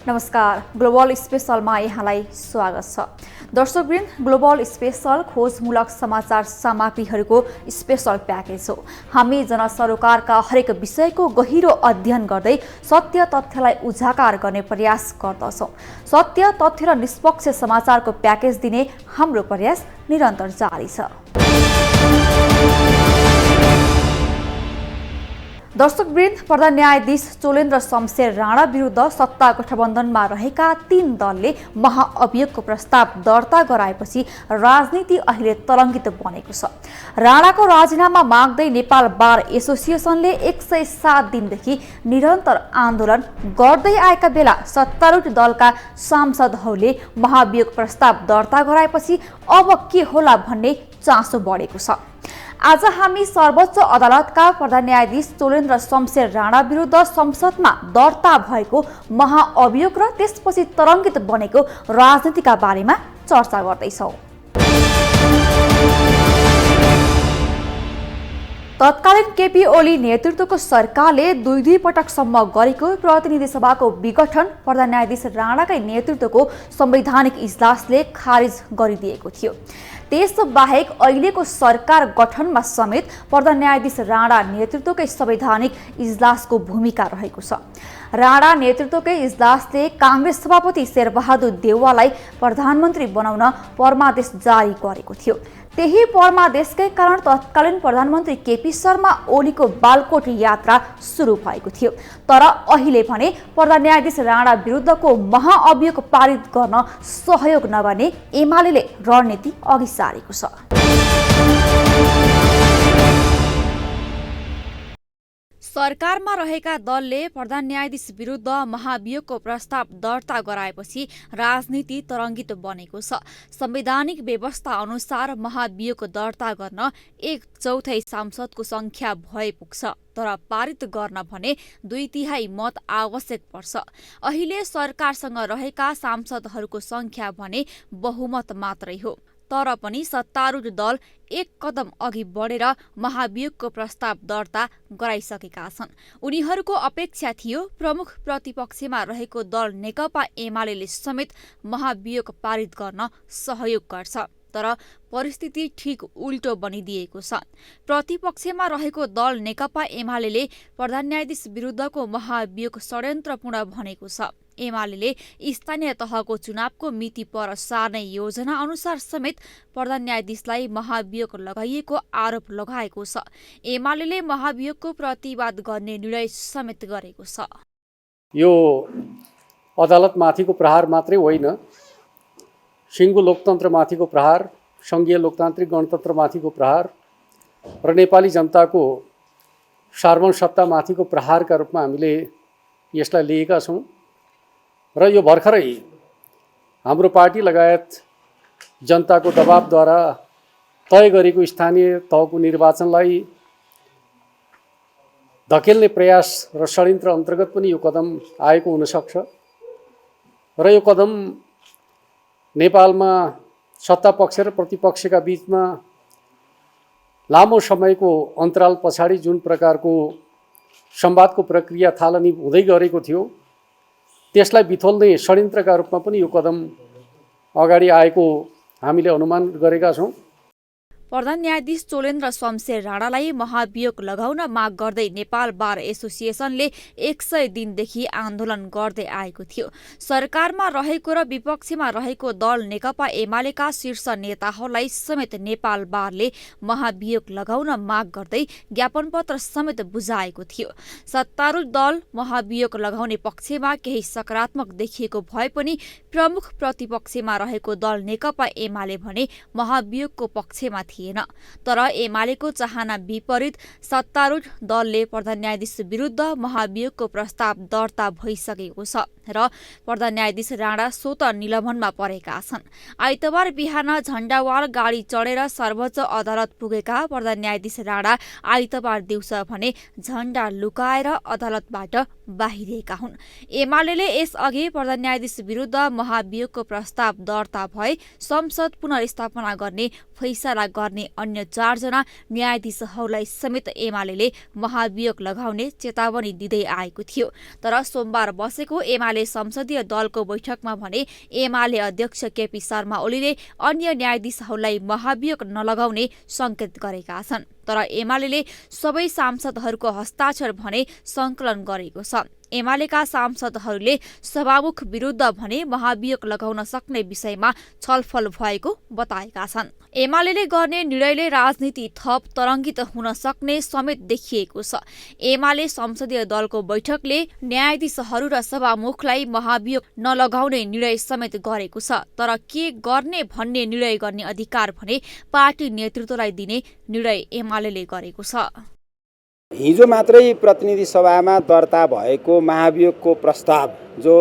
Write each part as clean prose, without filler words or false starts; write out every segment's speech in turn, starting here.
नमस्कार, ग्लोबल स्पेशलमा यहाँलाई स्वागत छ। दर्शकवृन्द, ग्लोबल स्पेशल खोजमूलक समाचार सामग्रीहरूको स्पेशल प्याकेज हो। हामी जनसरोकारका हरेक विषयको गहिरो अध्ययन गर्दै सत्य तथ्यलाई उजागर गर्ने प्रयास गर्दछौँ। सत्य तथ्य र निष्पक्ष समाचारको प्याकेज दिने हाम्रो प्रयास निरन्तर जारी छ। दर्शकवृन्द, प्रधान न्यायाधीश चोलेन्द्र शमशेर राणा विरुद्ध सत्ता गठबन्धनमा रहेका 3 दलले महाअभियोगको प्रस्ताव दर्ता गराएपछि राजनीति अहिले तरङ्गित बनेको छ। राणाको राजीनामा माग्दै नेपाल बार एसोसिएसनले 107 दिनदेखि निरन्तर आन्दोलन गर्दै आएका बेला सत्तारूढ दलका सांसदहरूले महाअभियोग प्रस्ताव दर्ता गराएपछि अब के होला भन्ने चासो बढेको छ। आज हामी सर्वोच्च अदालतका प्रधान न्यायाधीश चोलेन्द्र शमशेर राणा विरुद्ध संसदमा दर्ता भएको महाअभियोग र त्यसपछि तरङ्गित बनेको राजनीतिका बारेमा चर्चा गर्दैछौँ। तत्कालीन केपी ओली नेतृत्वको सरकारले दुई पटकसम्म गरेको प्रतिनिधि सभाको विघटन प्रधान न्यायाधीश राणाकै नेतृत्वको संवैधानिक इजलासले खारिज गरिदिएको थियो। त्यसबाहेक अहिलेको सरकार गठनमा समेत प्रधान न्यायाधीश राणा नेतृत्वकै संवैधानिक इजलासको भूमिका रहेको छ। राणा नेतृत्वकै इजलासले काङ्ग्रेस सभापति शेरबहादुर देउवालाई प्रधानमन्त्री बनाउन परमादेश जारी गरेको थियो। त्यही परमादेशकै कारण तत्कालीन प्रधानमन्त्री केपी शर्मा ओलीको बालकोट यात्रा सुरु भएको थियो। तर अहिले भने प्रधान न्यायाधीश राणा विरुद्धको महाअभियोग पारित गर्न सहयोग नगर्ने एमाले रणनीति अघि सारेको छ। सरकारमा रहेका दलले प्रधान न्यायाधीश विरुद्ध महाभियोगको प्रस्ताव दर्ता गराएपछि राजनीति तरङ्गित बनेको छ। संवैधानिक व्यवस्था अनुसार महाभियोग दर्ता गर्न 1/4 सांसदको संख्या भए पुग्छ, तर पारित गर्न भने 2/3 मत आवश्यक पर्छ। अहिले सरकारसँग रहेका सांसदहरूको संख्या भने बहुमत मात्रै हो। तर पनि सत्तारूढ दल एक कदम अघि बढेर महाभियोगको प्रस्ताव दर्ता गराइसकेका छन्। उनीहरूको अपेक्षा थियो प्रमुख प्रतिपक्षमा रहेको दल नेकपा एमाले समेत महाभियोग पारित गर्न सहयोग गर्छ। तर परिस्थिति ठिक उल्टो बनिदिएको छ। प्रतिपक्षमा रहेको दल नेकपा एमाले प्रधान न्यायाधीश विरुद्धको महाभियोग षड्यन्त्रपूर्ण भनेको छ। एमाले स्थानीय तहको चुनावको मिति पर सार्ने योजना अनुसार समेत प्रधान न्यायाधीशलाई महाभियोग लगाइएको आरोप लगाएको छ। एमाले महाभियोगको प्रतिवाद गर्ने निर्णय समेत गरेको छ। यो अदालतमाथिको प्रहार मात्रै होइन, सिङ्गो लोकतन्त्रमाथिको प्रहार, सङ्घीय लोकतान्त्रिक गणतन्त्रमाथिको प्रहार र नेपाली जनताको सार्वभौम सत्तामाथिको प्रहारका रूपमा हामीले यसलाई लिएका छौँ। र यो भर्खरै हाम्रो पार्टी लगायत जनताको दबावद्वारा तय गरेको स्थानीय तहको निर्वाचनलाई धकेल्ने प्रयास र षड्यन्त्र अन्तर्गत पनि यो कदम आएको हुनसक्छ। र यो कदम नेपालमा सत्तापक्ष र प्रतिपक्षका बीचमा लामो समयको अन्तराल पछाडि जुन प्रकारको संवादको प्रक्रिया थालनी हुँदै गरेको थियो, त्यसलाई बिथोल्ने षड्यन्त्रका रूपमा पनि यो कदम अगाडि आएको हामीले अनुमान गरेका छौँ। प्रधान न्यायाधीश चोलेन्द्र शमशेर राणालाई महाभियोग लगाउन माग गर्दै नेपाल बार एसोसिएसनले 100 दिनदेखि आन्दोलन गर्दै आएको थियो। सरकारमा रहेको र विपक्षमा रहेको दल नेकपा एमालेका शीर्ष नेताहरूलाई समेत नेपाल बारले महाभियोग लगाउन माग गर्दै ज्ञापन पत्र समेत बुझाएको थियो। सत्तारूढ दल महाभियोग लगाउने पक्षमा केही सकारात्मक देखिएको भए पनि प्रमुख प्रतिपक्षमा रहेको दल नेकपा एमाले भने महाभियोगको पक्षमा थिएन। तर एमालेको चाहना विपरीत सत्तारूढ दलले प्रधान न्यायाधीश विरुद्ध महाभियोगको प्रस्ताव दर्ता भइसकेको छ र प्रधान न्यायाधीश राणा स्वत निलम्बनमा परेका छन्। आइतबार बिहान झण्डावाल गाडी चढेर सर्वोच्च अदालत पुगेका प्रधान न्यायाधीश राणा आइतबार दिउँसो भने झण्डा लुकाएर अदालतबाट बाहिरिएका हुन्। एमाले यसअघि प्रधान न्यायाधीश विरुद्ध महाभियोगको प्रस्ताव दर्ता भए संसद पुनर्स्थापना गर्ने फैसला गर्ने अन्य 4 जना न्यायाधीशहरूलाई समेत एमाले महाभियोग लगाउने चेतावनी दिँदै आएको थियो। तर सोमबार बसेको एमाले संसदीय दलको बैठकमा भने एमाले अध्यक्ष केपी शर्मा ओलीले अन्य न्यायाधीशहरूलाई महाभियोग नलगाउने संकेत गरेका छन्। तर एमाले सबै सांसदहरूको हस्ताक्षर भने संकलन गरेको छ। एमालेका सांसदहरूले सभामुख विरुद्ध भने महाभियोग लगाउन सक्ने विषयमा छलफल भएको बताएका छन्। एमाले गर्ने निर्णयले राजनीति थप तरङ्गित हुन सक्ने समेत देखिएको छ। एमाले संसदीय दलको बैठकले न्यायाधीशहरू र सभामुखलाई महाभियोग नलगाउने निर्णय समेत गरेको छ। तर के गर्ने भन्ने निर्णय गर्ने अधिकार भने पार्टी नेतृत्वलाई दिने निर्णय एमाले गरेको छ। हिजो मात्रै प्रतिनिधि सभामा दर्ता भएको महाभियोगको प्रस्ताव जो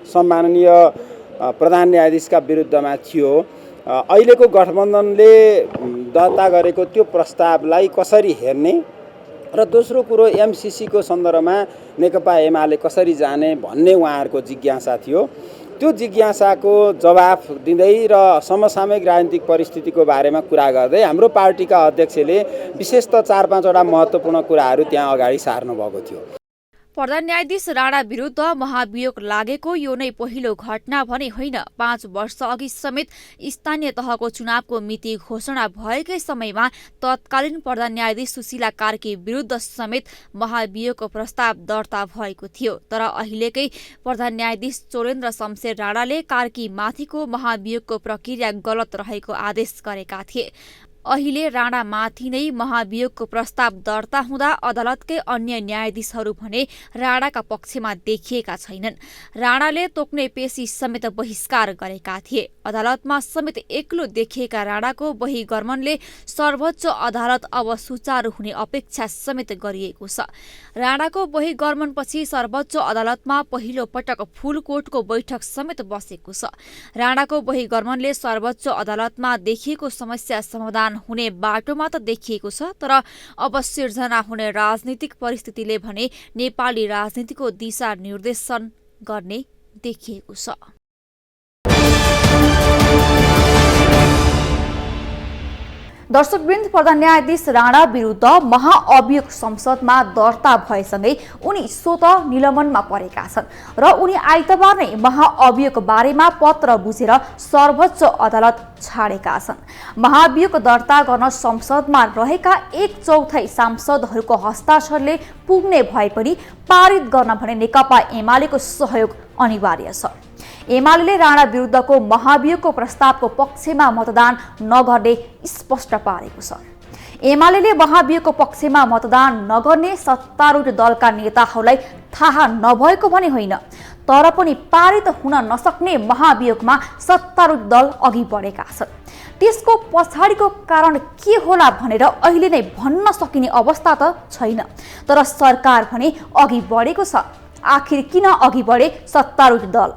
सम्माननीय प्रधान न्यायाधीशका विरुद्धमा थियो, अहिलेको गठबन्धनले दर्ता गरेको त्यो प्रस्तावलाई कसरी हेर्ने र दोस्रो कुरो एमसिसीको सन्दर्भमा नेकपा एमाले कसरी जाने भन्ने उहाँहरूको जिज्ञासा थियो। त्यो जिज्ञासाको जवाफ दिँदै र समसामयिक राजनीतिक परिस्थितिको बारेमा कुरा गर्दै हाम्रो पार्टीका अध्यक्षले विशेषतः 4-5 वटा महत्त्वपूर्ण कुराहरू त्यहाँ अगाडि सार्नु भएको थियो। प्रधान न्यायाधीश राणा विरुद्ध महाभियोग लागेको यो नै पहिलो घटना भने होइन। 5 वर्ष अघि समेत स्थानीय तहको चुनावको मिति घोषणा भएकै समयमा तत्कालीन प्रधान न्यायाधीश सुशीला कार्की विरुद्ध समेत महाभियोगको प्रस्ताव दर्ता भएको थियो। तर अहिलेकै प्रधान न्यायाधीश चोलेन्द्र शमशेर राणाले कार्की माथिको महाभियोगको प्रक्रिया गलत रहेको आदेश गरेका थिए। अहिले राणामाथि नै महाभियोगको प्रस्ताव दर्ता हुँदा अदालतकै अन्य न्यायाधीशहरू भने राणाका पक्षमा देखिएका छैनन्। राणाले तोक्ने पेशी समेत बहिष्कार गरेका थिए। अदालतमा समेत एक्लो देखिएका राणाको बहिगमनले सर्वोच्च अदालत अब सुचारू हुने अपेक्षा समेत गरिएको छ। राणाको बहिगमनपछि सर्वोच्च अदालतमा पहिलो पटक फुलकोटको बैठक समेत बसेको छ। राणाको बहिगमनले सर्वोच्च अदालतमा देखिएको समस्या समाधान हुने बाटोमा त देखिएको छ। तर अब सिर्जना हुने राजनीतिक परिस्थितिले भने नेपाली राजनीतिको दिशा निर्देशन गर्ने देखिएको छ। दर्शकवृन्द, प्रधान न्यायाधीश राणा विरुद्ध महाअभियोग संसदमा दर्ता भएसँगै उनी स्वत निलम्बनमा परेका छन् र उनी आइतबार नै महाअभियोग बारेमा पत्र बुझेर सर्वोच्च अदालत छाडेका छन्। महाअभियोग दर्ता गर्न संसदमा रहेका 1/4 सांसदहरूको हस्ताक्षरले पुग्ने भए पनि पारित गर्न भने नेकपा एमालेको सहयोग अनिवार्य छ। एमाले राणा विरुद्धको महाभियोगको प्रस्तावको पक्षमा मतदान नगर्ने स्पष्ट पारेको छ। एमाले महाभियोगको पक्षमा मतदान नगर्ने सत्तारूढ दलका नेताहरूलाई थाहा नभएको भने होइन, तर पनि पारित हुन नसक्ने महाभियोगमा सत्तारूढ दल अघि बढेका छन्। त्यसको पछाडिको कारण के होला भनेर अहिले नै भन्न सकिने अवस्था त छैन। तर सरकार भने अघि बढेको छ। आखिर किन अघि बढे सत्तारूढ दल?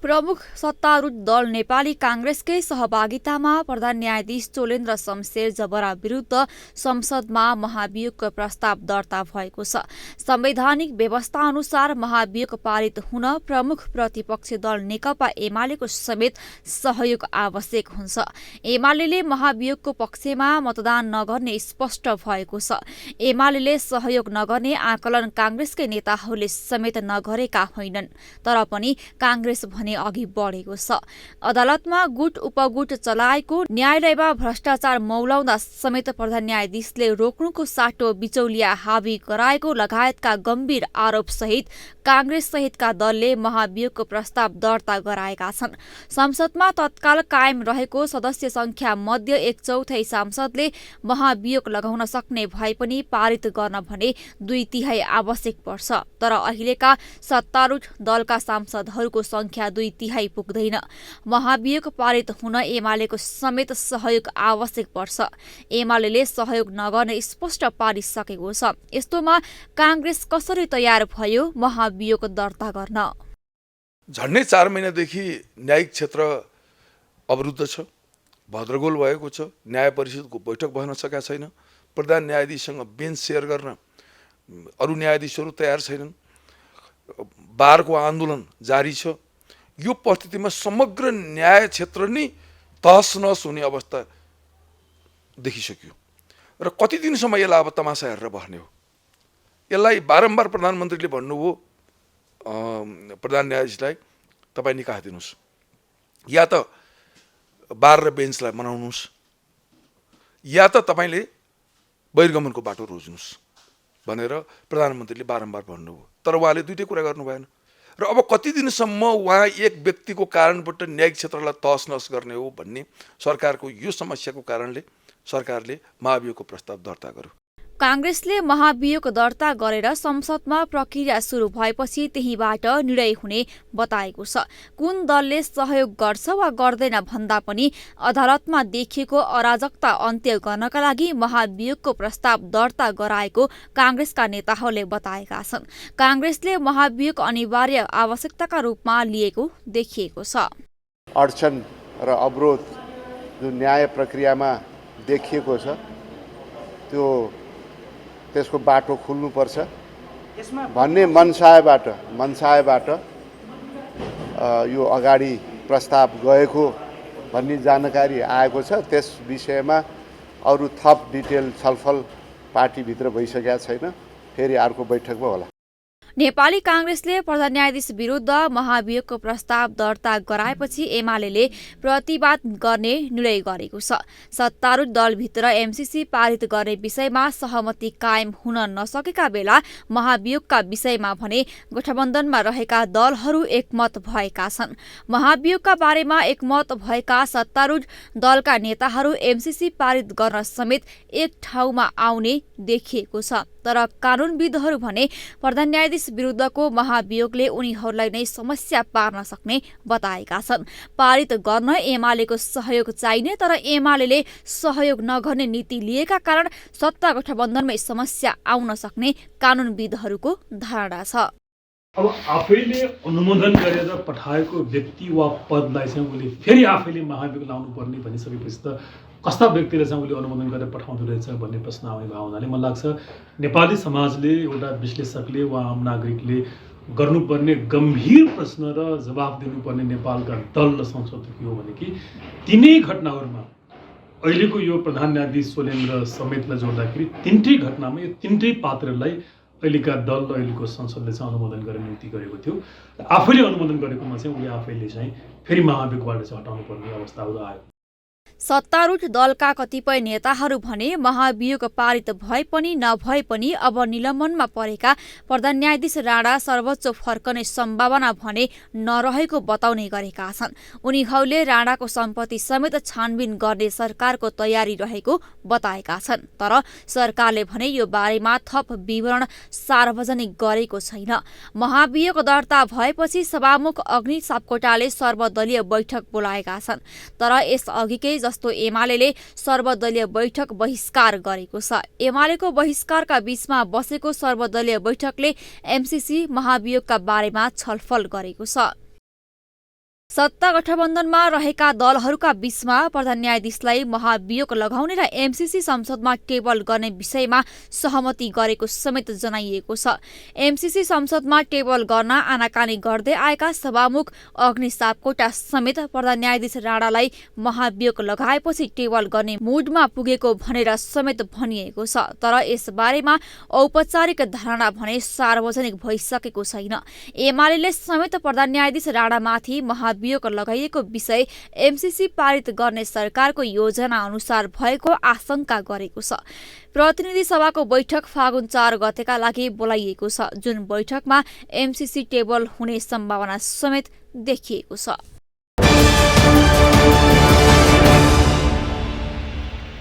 प्रमुख सत्तारूढ दल नेपाली कांग्रेसकै सहभागितामा प्रधान न्यायाधीश चोलेन्द्र शमशेर जबरा विरुद्ध संसदमा महाभियोगको प्रस्ताव दर्ता भएको छ। संवैधानिक व्यवस्था अनुसार महाभियोग पारित हुन प्रमुख प्रतिपक्षी दल नेकपा एमालेको समेत सहयोग आवश्यक हुन्छ। एमाले महाभियोगको पक्षमा मतदान नगर्ने स्पष्ट भएको छ। एमाले सहयोग नगर्ने आकलन कांग्रेसकै नेताहरूले समेत नगरेका होइनन्, तर पनि कांग्रेस भने अघि बढेको छ। अदालतमा गुट उपगुट चलाएको, न्यायालयमा भ्रष्टाचार मौलाउँदा समेत प्रधान न्यायाधीशले रोक्नुको साटो बिचौलिया हावी गराएको लगायतका गम्भीर आरोप सहित कांग्रेस सहितका दलले महाभियोगको प्रस्ताव दर्ता गराएका छन्। संसदमा तत्काल कायम रहेको सदस्य संख्या मध्ये 1/4 सांसदले महाभियोग लगाउन सक्ने भए पनि पारित गर्न भने 2/3 आवश्यक पर्छ। तर अहिलेका सत्तारूढ दलका सांसदहरूको संख्या 2/3 पुग्दैन। महाभियोग पारित हुन एमालेको समेत सहयोग आवश्यक पर्छ। एमाले सहयोग नगर्ने स्पष्ट पारिसकेको छ। यस्तोमा कांग्रेस कसरी तयार भयो महाभियोग दर्ता गर्न? झन्डै 4 महिनादेखि न्यायिक क्षेत्र अवरुद्ध छ, भद्रगोल भएको छ। न्याय परिषदको बैठक भन्न सकेका छैन। प्रधान न्यायाधीशसँग बेन्च सेयर गर्न अरू न्यायाधीशहरू तयार छैनन्। बारको आन्दोलन जारी छ। यो परिस्थितिमा समग्र न्याय क्षेत्र नै तहस नहस हुने अवस्था देखिसक्यो र कति दिनसम्म यसलाई अब तमासा हेरेर बस्ने हो? यसलाई बारम्बार प्रधानमन्त्रीले भन्नुभयो प्रधान न्यायाधीशलाई, तपाईँ निकाह दिनुहोस् या त बार र बेन्चलाई मनाउनुहोस् या त तपाईँले बहिर्गमनको बाटो रोज्नुहोस् भनेर प्रधानमन्त्रीले बारम्बार भन्नुभयो। तर उहाँले दुईटै कुरा गर्नु भएन र अब कति दिनसम्म उहाँ एक व्यक्तिको कारणबाट न्यायिक क्षेत्रलाई तहस नहस गर्ने हो भन्ने सरकारको यो समस्याको कारणले सरकारले महाभियोगको प्रस्ताव दर्ता गर्यो। कांग्रेसले महाभियोग दर्ता गरेर संसदमा प्रक्रिया सुरु भएपछि त्यहीबाट निर्णय हुने बताएको छ। कुन दलले सहयोग गर्छ वा गर्दैन भन्दा पनि अदालतमा देखिएको अराजकता अन्त्य गर्नका लागि महाभियोगको प्रस्ताव दर्ता गराएको कांग्रेसका नेताहरूले बताएका छन्। कांग्रेसले महाभियोग अनिवार्य आवश्यकताका रूपमा लिएको देखिएको छ। अडचन र अवरोध जुन न्याय प्रक्रियामा देखिएको छ त्यसको बाटो खुल्नुपर्छ भन्ने मनसायबाट यो अगाडि प्रस्ताव गएको भन्ने जानकारी आएको छ। त्यस विषयमा अरू थप डिटेल छलफल पार्टीभित्र भइसकेका छैन, फेरि अर्को बैठकमा होला। नेपाली कांग्रेसले प्रधान न्यायाधीश विरुद्ध महाभियोगको प्रस्ताव दर्ता गराएपछि एमाले प्रतिवाद गर्ने निर्णय गरेको छ। सत्तारूढ दलभित्र एमसीसी पारित गर्ने विषयमा सहमति कायम हुन नसकेका बेला महाभियोगका विषयमा भने गठबन्धनमा रहेका दलहरू एकमत भएका छन्। महाभियोगका बारेमा एकमत भएका सत्तारूढ दलका नेताहरू एमसीसी पारित गर्न समेत एक ठाउँमा आउने देखिएको छ। तर कानूनविदहरू भने प्रधान न्यायाधीश विरुद्धको महाभियोगले उनीहरूलाई नै समस्या पार्न सक्ने बताएका छन्। पारित गर्न एमालेको सहयोग चाहिने, तर एमाले सहयोग नगर्ने नीति लिएका कारण सत्ता गठबन्धनमै समस्या आउन सक्ने कानूनविदहरूको धारणा छ। अब आफैले अनुमोदन गरेर पठाएको व्यक्ति वा पदलाई चाहिँ उसले फेरि आफैले महाभियोग लाउनु पर्ने भन्ने सकेपछि त कस्ता व्यक्तिले चाहिँ उसले अनुमोदन गरेर पठाउँदो रहेछ भन्ने प्रश्न आउने भयो हुनाले मलाई लाग्छ नेपाली समाजले, एउटा विश्लेषकले वा आम नागरिकले गर्नुपर्ने गम्भीर प्रश्न र जवाफ दिनुपर्ने नेपालका दल र संसद के हो भने कि तिनै घटनाहरूमा अहिलेको यो प्रधान न्यायाधीश सोलेन्द्र समेतलाई जोड्दाखेरि तिनटै घटनामा यो तिनटै पात्रलाई अहिलेका दल र अहिलेको संसदले चाहिँ अनुमोदन गरेर नियुक्ति गरेको थियो। आफैले अनुमोदन गरेकोमा चाहिँ उसले आफैले चाहिँ फेरि महाभियोगबाट चाहिँ हटाउनु पर्ने अवस्था आयो। सत्तारूढ दलका कतिपय नेताहरू भने महाभियोग पारित भए पनि नभए पनि अब निलम्बनमा परेका प्रधान न्यायाधीश राणा सर्वोच्च फर्कने सम्भावना भने नरहेको बताउने गरेका छन्। उनीहरूले राणाको सम्पत्ति समेत छानबिन गर्ने सरकारको तयारी रहेको बताएका छन्। तर सरकारले भने यो बारेमा थप विवरण सार्वजनिक गरेको छैन। महाभियोग दर्ता भएपछि सभामुख अग्नि सापकोटाले सर्वदलीय बैठक बोलाएका छन्। तर यस अघिकै जस्तो एमाले सर्वदलीय बैठक बहिष्कार गरेको छ। एमालेको बहिष्कारका बीचमा बसेको सर्वदलीय बैठकले एमसीसी महाभियोगका बारेमा छलफल गरेको छ। सत्ता गठबन्धनमा रहेका दलहरूका बीचमा प्रधान न्यायाधीशलाई महाभियोग लगाउने र एमसीसी संसदमा टेबल गर्ने विषयमा सहमति गरेको समेत जनाइएको छ। एमसीसी संसदमा टेबल गर्न आनाकानी गर्दै आएका सभामुख अग्नि सापकोटा समेत प्रधान न्यायाधीश राणालाई महाभियोग लगाएपछि टेबल गर्ने मुडमा पुगेको भनेर समेत भनिएको छ। तर यसबारेमा औपचारिक धारणा भने सार्वजनिक भइसकेको छैन। एमाले समेत प्रधान न्यायाधीश राणामाथि महाभियोग लगाइएको विषय एमसीसी पारित गर्ने सरकारको योजना अनुसार भएको आशंका गरेको छ। प्रतिनिधि सभाको बैठक फागुन 4 गतेका लागि बोलाइएको छ, जुन बैठकमा एमसीसी टेबल हुने सम्भावना समेत देखिएको छ।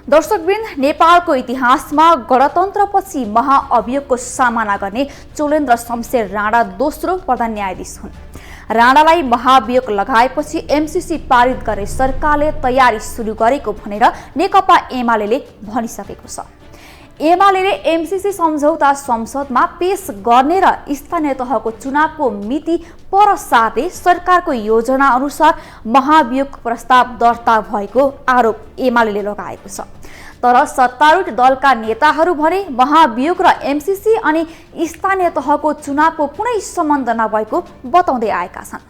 दर्शकवृन्द, नेपालको इतिहासमा गणतन्त्रपछि महाअभियोगको सामना गर्ने चोलेन्द्र शमशेर राणा दोस्रो प्रधान न्यायाधीश हुन्। राणालाई महाभियोग लगाएपछि एमसीसी पारित गर्ने सरकारले तयारी सुरु गरेको भनेर नेकपा एमाले भनिसकेको छ। एमाले एमसीसी सम्झौता संसदमा पेश गर्ने र स्थानीय तहको चुनावको मिति पर सार्ने सरकारको योजना अनुसार महाभियोग प्रस्ताव दर्ता भएको आरोप एमाले लगाएको छ। तर सत्तारूढ दलका नेताहरू भने महाभियोग र एमसीसी अनि स्थानीय तहको चुनावको कुनै सम्बन्ध नभएको बताउँदै आएका छन्।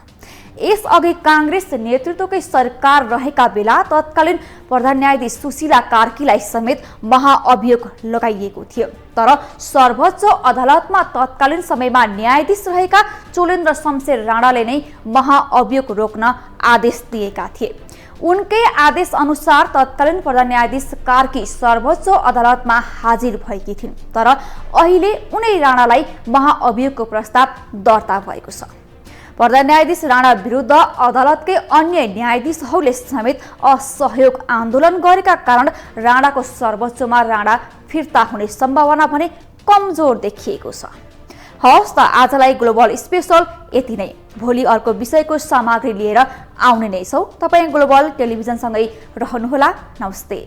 यसअघि काङ्ग्रेस नेतृत्वकै सरकार रहेका बेला तत्कालीन प्रधान न्यायाधीश सुशीला कार्कीलाई समेत महाअभियोग लगाइएको थियो। तर सर्वोच्च अदालतमा तत्कालीन समयमा न्यायाधीश रहेका चोलेन्द्र शमशेर राणाले नै महाअभियोग रोक्न आदेश दिएका थिए। उनकै आदेश अनुसार तत्कालीन प्रधान न्यायाधीश कार्की सर्वोच्च अदालतमा हाजिर भएकी थिइन्। तर अहिले उनै राणालाई महाअभियोगको प्रस्ताव दर्ता भएको छ। प्रधान न्यायाधीश राणा विरुद्ध अदालतकै अन्य न्यायाधीशहरूले समेत असहयोग आन्दोलन गरेका कारण राणाको सर्वोच्चमा राणा फिर्ता हुने सम्भावना भने कमजोर देखिएको छ। हवस् त आजलाई ग्लोबल स्पेशल यति नै। भोलि अर्को विषयको सामग्री लिएर आउने नै छौँ। तपाईँ ग्लोबल टेलिभिजनसँगै रहनुहोला। नमस्ते।